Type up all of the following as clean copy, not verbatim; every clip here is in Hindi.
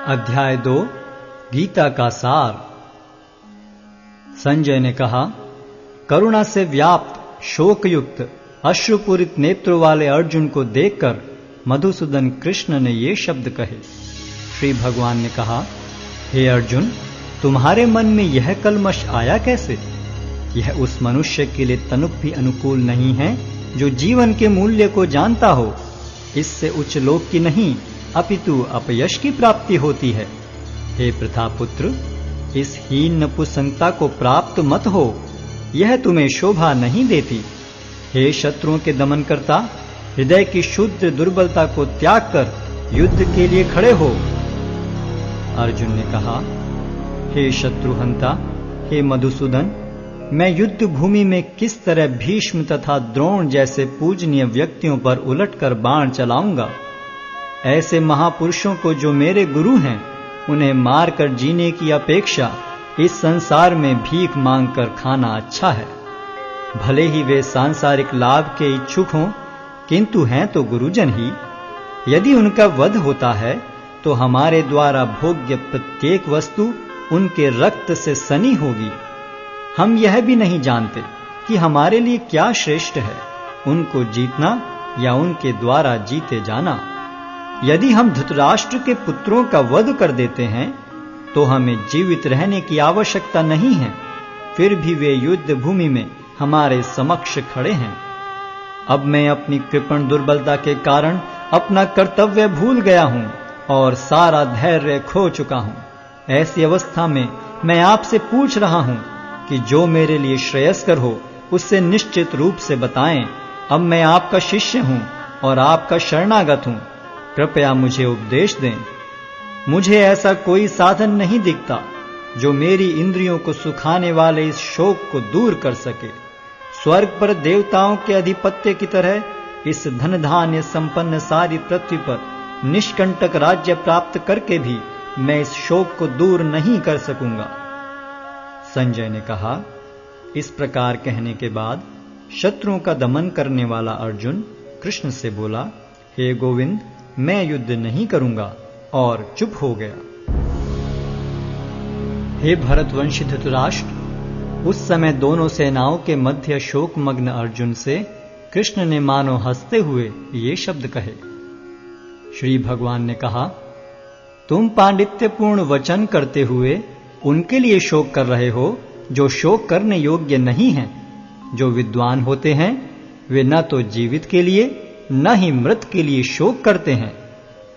अध्याय 2 गीता का सार। संजय ने कहा, करुणा से व्याप्त शोकयुक्त अश्रुपूरित नेत्रों वाले अर्जुन को देखकर मधुसूदन कृष्ण ने ये शब्द कहे। श्री भगवान ने कहा, हे अर्जुन, तुम्हारे मन में यह कलमश आया कैसे? यह उस मनुष्य के लिए तनुक भी अनुकूल नहीं है जो जीवन के मूल्य को जानता हो। इससे उच्च लोक की नहीं अपितु अपयश की प्राप्ति होती है। हे प्रतापुत्र, इस हीन नपुंसकता को प्राप्त मत हो, यह तुम्हें शोभा नहीं देती। हे शत्रुओं के दमन करता, हृदय की शुद्ध दुर्बलता को त्याग कर युद्ध के लिए खड़े हो। अर्जुन ने कहा, हे शत्रुहंता, हे मधुसूदन, मैं युद्ध भूमि में किस तरह भीष्म तथा द्रोण जैसे पूजनीय व्यक्तियों पर उलटकर बाण चलाऊंगा। ऐसे महापुरुषों को जो मेरे गुरु हैं, उन्हें मारकर जीने की अपेक्षा इस संसार में भीख मांगकर खाना अच्छा है। भले ही वे सांसारिक लाभ के इच्छुक हों, किंतु हैं तो गुरुजन ही। यदि उनका वध होता है तो हमारे द्वारा भोग्य प्रत्येक वस्तु उनके रक्त से सनी होगी। हम यह भी नहीं जानते कि हमारे लिए क्या श्रेष्ठ है, उनको जीतना या उनके द्वारा जीते जाना। यदि हम धृतराष्ट्र के पुत्रों का वध कर देते हैं तो हमें जीवित रहने की आवश्यकता नहीं है, फिर भी वे युद्ध भूमि में हमारे समक्ष खड़े हैं। अब मैं अपनी कृपण दुर्बलता के कारण अपना कर्तव्य भूल गया हूं और सारा धैर्य खो चुका हूं। ऐसी अवस्था में मैं आपसे पूछ रहा हूं कि जो मेरे लिए श्रेयस्कर हो उससे निश्चित रूप से बताएं। अब मैं आपका शिष्य हूं और आपका शरणागत हूं, कृपया मुझे उपदेश दें। मुझे ऐसा कोई साधन नहीं दिखता जो मेरी इंद्रियों को सुखाने वाले इस शोक को दूर कर सके। स्वर्ग पर देवताओं के अधिपत्य की तरह इस धन धान्य संपन्न सारी पृथ्वी पर निष्कंटक राज्य प्राप्त करके भी मैं इस शोक को दूर नहीं कर सकूंगा। संजय ने कहा, इस प्रकार कहने के बाद शत्रुओं का दमन करने वाला अर्जुन कृष्ण से बोला, हे गोविंद, मैं युद्ध नहीं करूंगा, और चुप हो गया। हे भरतवंशी धृतराष्ट्र, उस समय दोनों सेनाओं के मध्य शोकमग्न अर्जुन से कृष्ण ने मानो हंसते हुए ये शब्द कहे। श्री भगवान ने कहा, तुम पांडित्यपूर्ण वचन करते हुए उनके लिए शोक कर रहे हो जो शोक करने योग्य नहीं हैं। जो विद्वान होते हैं वे न तो जीवित के लिए न ही मृत के लिए शोक करते हैं।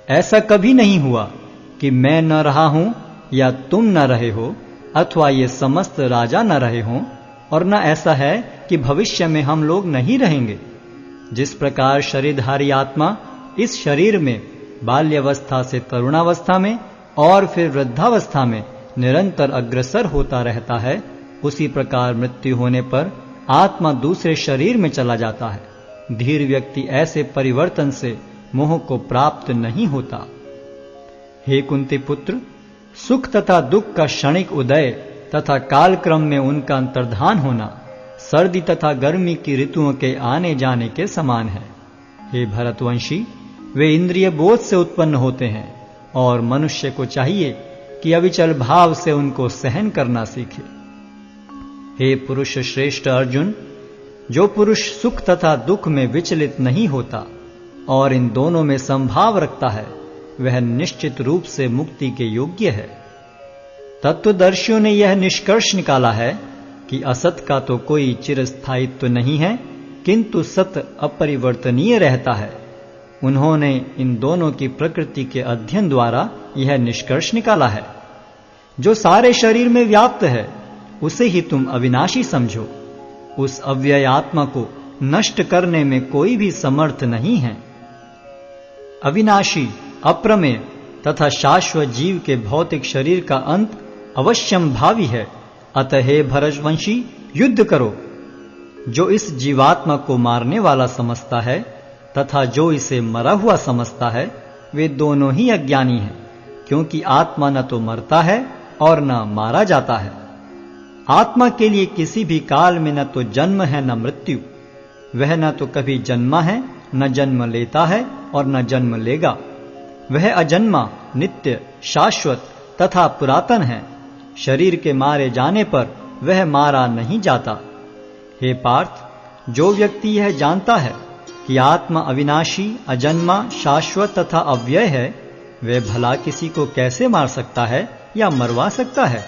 ऐसा कभी नहीं हुआ कि मैं न रहा हूं या तुम न रहे हो, अथवा ये समस्त राजा न रहे हों, और न ऐसा है कि भविष्य में हम लोग नहीं रहेंगे। जिस प्रकार शरीरधारी आत्मा इस शरीर में बाल्यावस्था से तरुणावस्था में और फिर वृद्धावस्था में निरंतर अग्रसर होता रहता है, उसी प्रकार मृत्यु होने पर आत्मा दूसरे शरीर में चला जाता है। धीर व्यक्ति ऐसे परिवर्तन से मोह को प्राप्त नहीं होता। हे कुंती पुत्र, सुख तथा दुख का क्षणिक उदय तथा कालक्रम में उनका अंतर्धान होना सर्दी तथा गर्मी की ऋतुओं के आने जाने के समान है। हे भरतवंशी, वे इंद्रिय बोध से उत्पन्न होते हैं और मनुष्य को चाहिए कि अविचल भाव से उनको सहन करना सीखे। हे पुरुष श्रेष्ठ अर्जुन, जो पुरुष सुख तथा दुख में विचलित नहीं होता और इन दोनों में संभाव रखता है, वह निश्चित रूप से मुक्ति के योग्य है। तत्वदर्शियों ने यह निष्कर्ष निकाला है कि असत का तो कोई चिरस्थायित्व नहीं है, किंतु सत अपरिवर्तनीय रहता है। उन्होंने इन दोनों की प्रकृति के अध्ययन द्वारा यह निष्कर्ष निकाला है। जो सारे शरीर में व्याप्त है उसे ही तुम अविनाशी समझो। उस अव्यय आत्मा को नष्ट करने में कोई भी समर्थ नहीं है। अविनाशी, अप्रमेय तथा शाश्वत जीव के भौतिक शरीर का अंत अवश्यम भावी है। अतः हे भरतवंशी, युद्ध करो। जो इस जीवात्मा को मारने वाला समझता है तथा जो इसे मरा हुआ समझता है, वे दोनों ही अज्ञानी हैं, क्योंकि आत्मा न तो मरता है और न मारा जाता है। आत्मा के लिए किसी भी काल में न तो जन्म है न मृत्यु। वह न तो कभी जन्मा है, न जन्म लेता है और न जन्म लेगा। वह अजन्मा नित्य, शाश्वत तथा पुरातन है। शरीर के मारे जाने पर वह मारा नहीं जाता। हे पार्थ, जो व्यक्ति यह जानता है कि आत्मा अविनाशी, अजन्मा, शाश्वत तथा अव्यय है, वह भला किसी को कैसे मार सकता है या मरवा सकता है?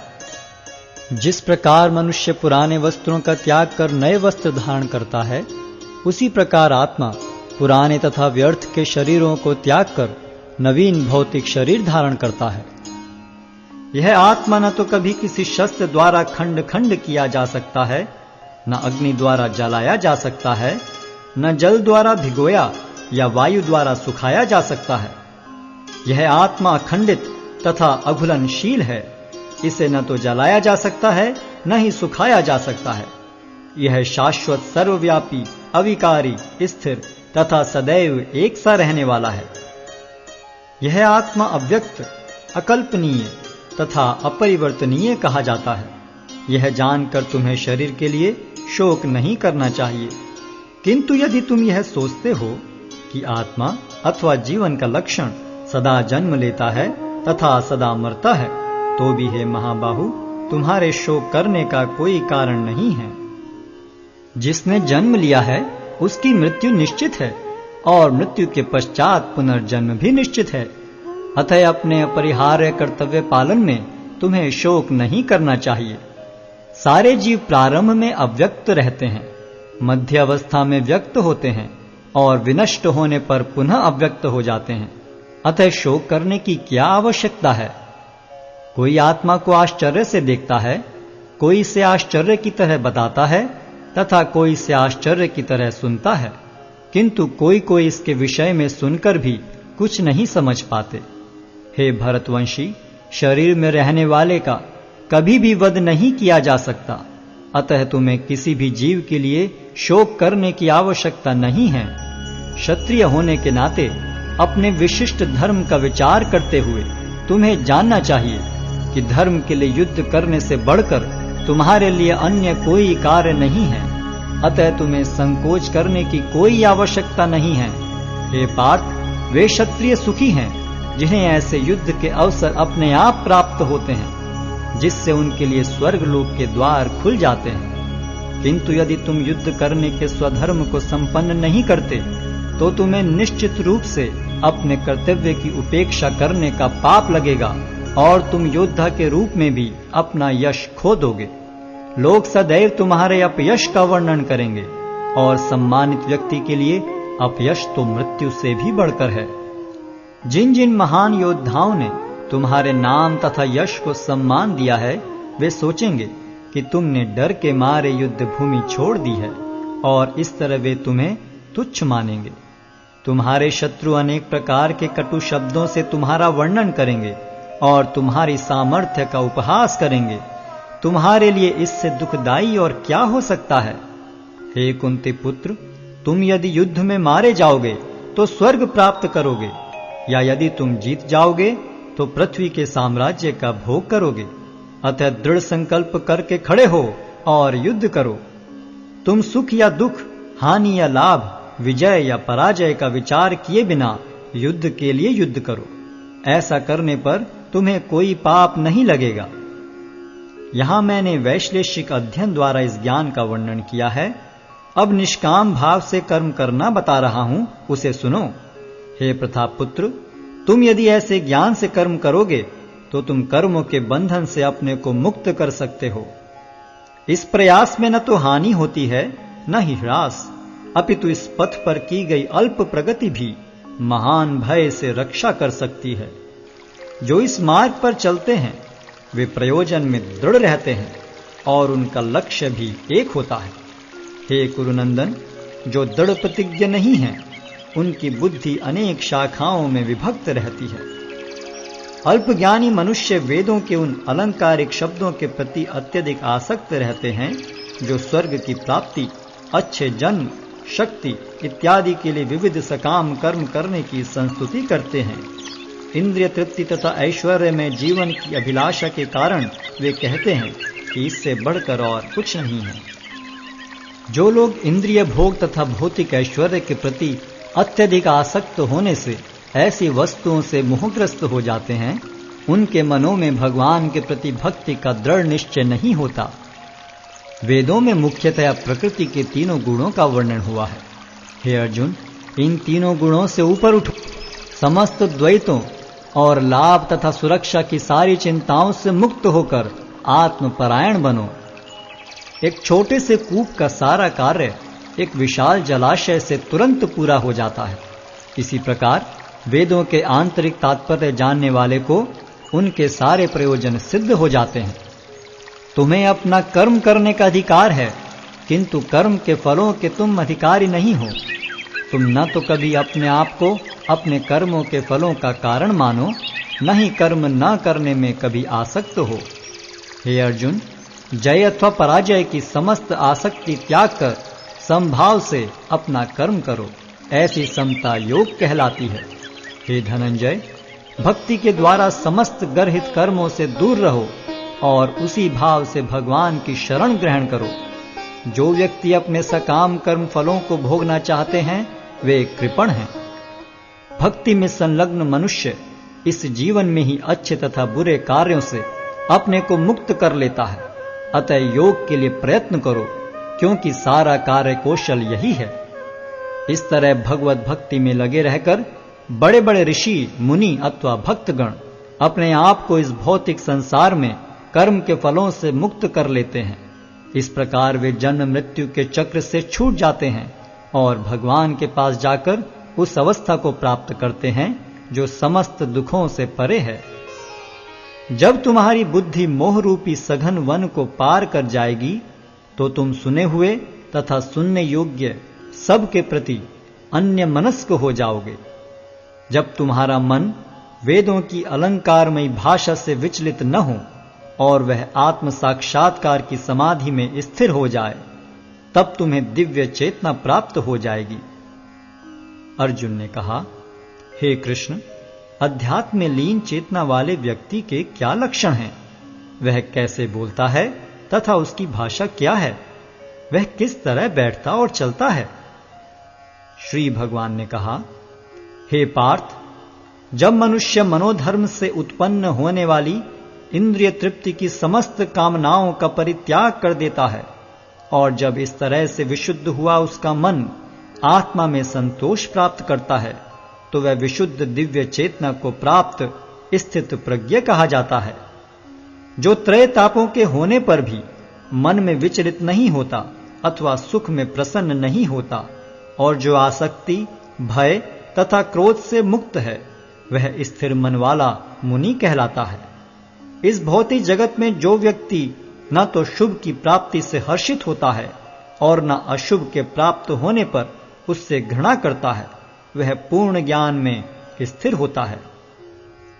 जिस प्रकार मनुष्य पुराने वस्त्रों का त्याग कर नए वस्त्र धारण करता है, उसी प्रकार आत्मा पुराने तथा व्यर्थ के शरीरों को त्याग कर नवीन भौतिक शरीर धारण करता है। यह आत्मा न तो कभी किसी शस्त्र द्वारा खंड खंड किया जा सकता है, न अग्नि द्वारा जलाया जा सकता है, न जल द्वारा भिगोया या वायु द्वारा सुखाया जा सकता है। यह आत्मा अखंडित तथा अघुलनशील है। इसे न तो जलाया जा सकता है, न ही सुखाया जा सकता है। यह शाश्वत, सर्वव्यापी, अविकारी, स्थिर तथा सदैव एक सा रहने वाला है। यह आत्मा अव्यक्त, अकल्पनीय तथा अपरिवर्तनीय कहा जाता है। यह जानकर तुम्हें शरीर के लिए शोक नहीं करना चाहिए। किंतु यदि तुम यह सोचते हो कि आत्मा अथवा जीवन का लक्षण सदा जन्म लेता है तथा सदा मरता है, तो भी हे महाबाहु, तुम्हारे शोक करने का कोई कारण नहीं है। जिसने जन्म लिया है उसकी मृत्यु निश्चित है और मृत्यु के पश्चात पुनर्जन्म भी निश्चित है। अतः अपने अपरिहार्य कर्तव्य पालन में तुम्हें शोक नहीं करना चाहिए। सारे जीव प्रारंभ में अव्यक्त रहते हैं, मध्य अवस्था में व्यक्त होते हैं और विनष्ट होने पर पुनः अव्यक्त हो जाते हैं। अतः शोक करने की क्या आवश्यकता है? कोई आत्मा को आश्चर्य से देखता है, कोई इसे आश्चर्य की तरह बताता है तथा कोई इसे आश्चर्य की तरह सुनता है, किंतु कोई कोई इसके विषय में सुनकर भी कुछ नहीं समझ पाते। हे भरतवंशी, शरीर में रहने वाले का कभी भी वध नहीं किया जा सकता। अतः तुम्हें किसी भी जीव के लिए शोक करने की आवश्यकता नहीं है। क्षत्रिय होने के नाते अपने विशिष्ट धर्म का विचार करते हुए तुम्हें जानना चाहिए कि धर्म के लिए युद्ध करने से बढ़कर तुम्हारे लिए अन्य कोई कार्य नहीं है। अतः तुम्हें संकोच करने की कोई आवश्यकता नहीं है। हे पार्थ, वे क्षत्रिय सुखी हैं जिन्हें ऐसे युद्ध के अवसर अपने आप प्राप्त होते हैं, जिससे उनके लिए स्वर्ग लोक के द्वार खुल जाते हैं। किंतु यदि तुम युद्ध करने के स्वधर्म को संपन्न नहीं करते, तो तुम्हें निश्चित रूप से अपने कर्तव्य की उपेक्षा करने का पाप लगेगा और तुम योद्धा के रूप में भी अपना यश खो दोगे। लोग सदैव तुम्हारे अपयश का वर्णन करेंगे और सम्मानित व्यक्ति के लिए अपयश तो मृत्यु से भी बढ़कर है। जिन जिन महान योद्धाओं ने तुम्हारे नाम तथा यश को सम्मान दिया है, वे सोचेंगे कि तुमने डर के मारे युद्ध भूमि छोड़ दी है और इस तरह वे तुम्हें तुच्छ मानेंगे। तुम्हारे शत्रु अनेक प्रकार के कटु शब्दों से तुम्हारा वर्णन करेंगे और तुम्हारी सामर्थ्य का उपहास करेंगे। तुम्हारे लिए इससे दुखदाई और क्या हो सकता है? हे कुंती पुत्र, तुम यदि युद्ध में मारे जाओगे तो स्वर्ग प्राप्त करोगे, या यदि तुम जीत जाओगे तो पृथ्वी के साम्राज्य का भोग करोगे। अतः दृढ़ संकल्प करके खड़े हो और युद्ध करो। तुम सुख या दुख, हानि या लाभ, विजय या पराजय का विचार किए बिना युद्ध के लिए युद्ध करो। ऐसा करने पर तुम्हें कोई पाप नहीं लगेगा। यहां मैंने वैश्लेषिक अध्ययन द्वारा इस ज्ञान का वर्णन किया है। अब निष्काम भाव से कर्म करना बता रहा हूं, उसे सुनो। हे प्रतापपुत्र, तुम यदि ऐसे ज्ञान से कर्म करोगे तो तुम कर्मों के बंधन से अपने को मुक्त कर सकते हो। इस प्रयास में न तो हानि होती है न ही ह्रास, अपितु इस पथ पर की गई अल्प प्रगति भी महान भय से रक्षा कर सकती है। जो इस मार्ग पर चलते हैं वे प्रयोजन में दृढ़ रहते हैं और उनका लक्ष्य भी एक होता है। हे कुरुनंदन, जो दृढ़ प्रतिज्ञ नहीं है उनकी बुद्धि अनेक शाखाओं में विभक्त रहती है। अल्पज्ञानी मनुष्य वेदों के उन अलंकारिक शब्दों के प्रति अत्यधिक आसक्त रहते हैं जो स्वर्ग की प्राप्ति, अच्छे जन्म, शक्ति इत्यादि के लिए विविध सकाम कर्म करने की संस्तुति करते हैं। इंद्रिय तृप्ति तथा ऐश्वर्य में जीवन की अभिलाषा के कारण वे कहते हैं कि इससे बढ़कर और कुछ नहीं है। जो लोग इंद्रिय भोग तथा भौतिक ऐश्वर्य के प्रति अत्यधिक आसक्त होने से ऐसी वस्तुओं से मोहग्रस्त हो जाते हैं, उनके मनों में भगवान के प्रति भक्ति का दृढ़ निश्चय नहीं होता। वेदों में मुख्यतया प्रकृति के तीनों गुणों का वर्णन हुआ है। हे अर्जुन, इन तीनों गुणों से ऊपर उठो, समस्त द्वैतों और लाभ तथा सुरक्षा की सारी चिंताओं से मुक्त होकर आत्मपरायण बनो। एक छोटे से कूप का सारा कार्य एक विशाल जलाशय से तुरंत पूरा हो जाता है। इसी प्रकार वेदों के आंतरिक तात्पर्य जानने वाले को उनके सारे प्रयोजन सिद्ध हो जाते हैं। तुम्हें अपना कर्म करने का अधिकार है, किंतु कर्म के फलों के तुम अधिकारी नहीं हो। तुम न तो कभी अपने आप को अपने कर्मों के फलों का कारण मानो, न ही कर्म न करने में कभी आसक्त हो। हे अर्जुन, जय अथवा पराजय की समस्त आसक्ति त्याग कर समभाव से अपना कर्म करो। ऐसी समता योग कहलाती है। हे धनंजय, भक्ति के द्वारा समस्त गर्हित कर्मों से दूर रहो और उसी भाव से भगवान की शरण ग्रहण करो। जो व्यक्ति अपने सकाम कर्म फलों को भोगना चाहते हैं, वे कृपण हैं। भक्ति में संलग्न मनुष्य इस जीवन में ही अच्छे तथा बुरे कार्यों से अपने को मुक्त कर लेता है। अतः योग के लिए प्रयत्न करो, क्योंकि सारा कार्य कौशल यही है। इस तरह भगवत भक्ति में लगे रहकर बड़े बड़े ऋषि, मुनि अथवा भक्तगण अपने आप को इस भौतिक संसार में कर्म के फलों से मुक्त कर लेते हैं। इस प्रकार वे जन्म मृत्यु के चक्र से छूट जाते हैं और भगवान के पास जाकर उस अवस्था को प्राप्त करते हैं जो समस्त दुखों से परे है। जब तुम्हारी बुद्धि मोह रूपी सघन वन को पार कर जाएगी, तो तुम सुने हुए तथा सुनने योग्य सब के प्रति अन्य मनस्क हो जाओगे। जब तुम्हारा मन वेदों की अलंकारमयी भाषा से विचलित न हो और वह आत्म साक्षात्कार की समाधि में स्थिर हो जाए, तब तुम्हें दिव्य चेतना प्राप्त हो जाएगी। अर्जुन ने कहा, हे कृष्ण, अध्यात्म में लीन चेतना वाले व्यक्ति के क्या लक्षण हैं? वह कैसे बोलता है तथा उसकी भाषा क्या है? वह किस तरह बैठता और चलता है? श्री भगवान ने कहा, हे पार्थ, जब मनुष्य मनोधर्म से उत्पन्न होने वाली इंद्रिय तृप्ति की समस्त कामनाओं का परित्याग कर देता है और जब इस तरह से विशुद्ध हुआ उसका मन आत्मा में संतोष प्राप्त करता है, तो वह विशुद्ध दिव्य चेतना को प्राप्त स्थित प्रज्ञ कहा जाता है, जो त्रय तापों के होने पर भी मन में विचलित नहीं होता अथवा सुख में प्रसन्न नहीं होता और जो आसक्ति, भय तथा क्रोध से मुक्त है, वह स्थिर मन वाला मुनि कहलाता है। इस भौतिक जगत में जो व्यक्ति न तो शुभ की प्राप्ति से हर्षित होता है और न अशुभ के प्राप्त होने पर उससे घृणा करता है, वह पूर्ण ज्ञान में स्थिर होता है।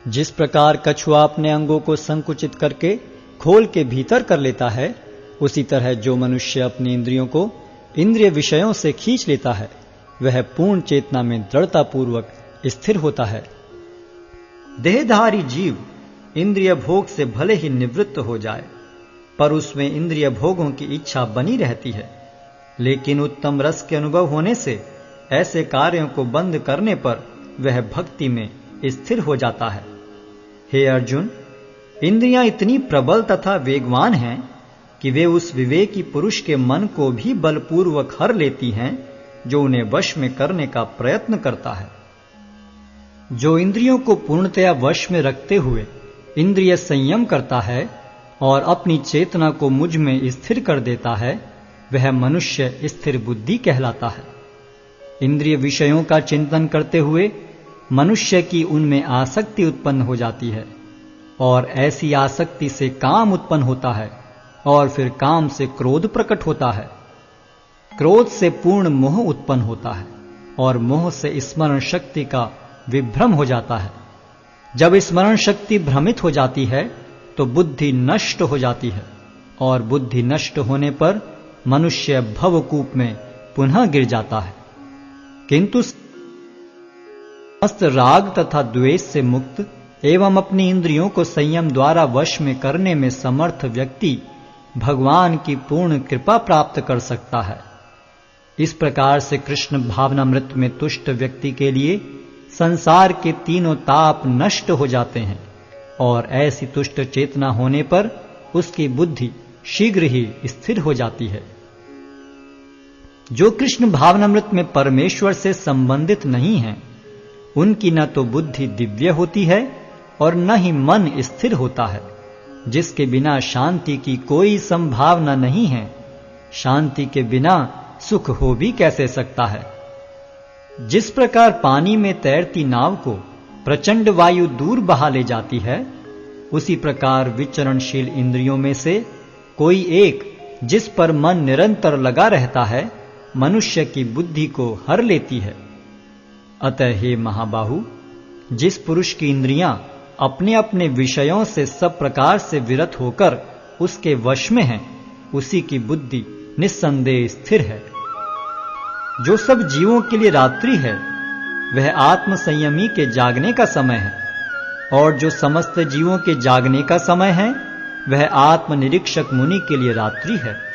जिस प्रकार कछुआ अपने अंगों को संकुचित करके खोल के भीतर कर लेता है, उसी तरह जो मनुष्य अपनी इंद्रियों को इंद्रिय विषयों से खींच लेता है, वह पूर्ण चेतना में दृढ़तापूर्वक स्थिर होता है। देहधारी जीव इंद्रिय भोग से भले ही निवृत्त हो जाए, पर उसमें इंद्रिय भोगों की इच्छा बनी रहती है। लेकिन उत्तम रस के अनुभव होने से ऐसे कार्यों को बंद करने पर वह भक्ति में स्थिर हो जाता है। हे अर्जुन, इंद्रियां इतनी प्रबल तथा वेगवान हैं कि वे उस विवेकी पुरुष के मन को भी बलपूर्वक हर लेती हैं, जो उन्हें वश में करने का प्रयत्न करता है। जो इंद्रियों को पूर्णतया वश में रखते हुए इंद्रिय संयम करता है और अपनी चेतना को मुझ में स्थिर कर देता है, वह मनुष्य स्थिर बुद्धि कहलाता है। इंद्रिय विषयों का चिंतन करते हुए मनुष्य की उनमें आसक्ति उत्पन्न हो जाती है और ऐसी आसक्ति से काम उत्पन्न होता है और फिर काम से क्रोध प्रकट होता है। क्रोध से पूर्ण मोह उत्पन्न होता है और मोह से स्मरण शक्ति का विभ्रम हो जाता है। जब स्मरण शक्ति भ्रमित हो जाती है तो बुद्धि नष्ट हो जाती है और बुद्धि नष्ट होने पर मनुष्य भवकूप में पुनः गिर जाता है। किंतु समस्त राग तथा द्वेष से मुक्त एवं अपनी इंद्रियों को संयम द्वारा वश में करने में समर्थ व्यक्ति भगवान की पूर्ण कृपा प्राप्त कर सकता है। इस प्रकार से कृष्ण भावनामृत में तुष्ट व्यक्ति के लिए संसार के तीनों ताप नष्ट हो जाते हैं और ऐसी तुष्ट चेतना होने पर उसकी बुद्धि शीघ्र ही स्थिर हो जाती है। जो कृष्ण भावनामृत में परमेश्वर से संबंधित नहीं हैं, उनकी न तो बुद्धि दिव्य होती है और न ही मन स्थिर होता है, जिसके बिना शांति की कोई संभावना नहीं है। शांति के बिना सुख हो भी कैसे सकता है। जिस प्रकार पानी में तैरती नाव को प्रचंड वायु दूर बहा ले जाती है, उसी प्रकार विचरणशील इंद्रियों में से कोई एक जिस पर मन निरंतर लगा रहता है, मनुष्य की बुद्धि को हर लेती है। अतः हे महाबाहु, जिस पुरुष की इंद्रियां अपने अपने विषयों से सब प्रकार से विरत होकर उसके वश में हैं, उसी की बुद्धि निस्संदेह स्थिर है। जो सब जीवों के लिए रात्रि है, वह आत्म संयमी के जागने का समय है, और जो समस्त जीवों के जागने का समय है, वह आत्मनिरीक्षक मुनि के लिए रात्रि है।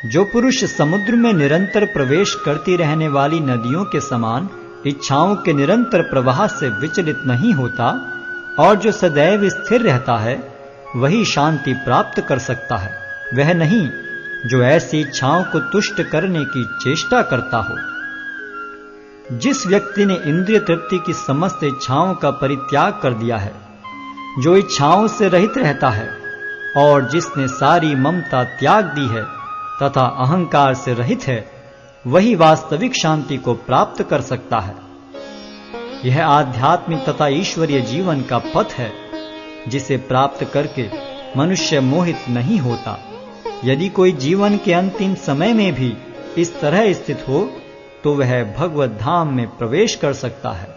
जो पुरुष समुद्र में निरंतर प्रवेश करती रहने वाली नदियों के समान इच्छाओं के निरंतर प्रवाह से विचलित नहीं होता और जो सदैव स्थिर रहता है, वही शांति प्राप्त कर सकता है, वह नहीं जो ऐसी इच्छाओं को तुष्ट करने की चेष्टा करता हो। जिस व्यक्ति ने इंद्रिय तृप्ति की समस्त इच्छाओं का परित्याग कर दिया है, जो इच्छाओं से रहित रहता है और जिसने सारी ममता त्याग दी है तथा अहंकार से रहित है, वही वास्तविक शांति को प्राप्त कर सकता है। यह आध्यात्मिक तथा ईश्वरीय जीवन का पथ है, जिसे प्राप्त करके मनुष्य मोहित नहीं होता। यदि कोई जीवन के अंतिम समय में भी इस तरह स्थित हो, तो वह भगवत धाम में प्रवेश कर सकता है।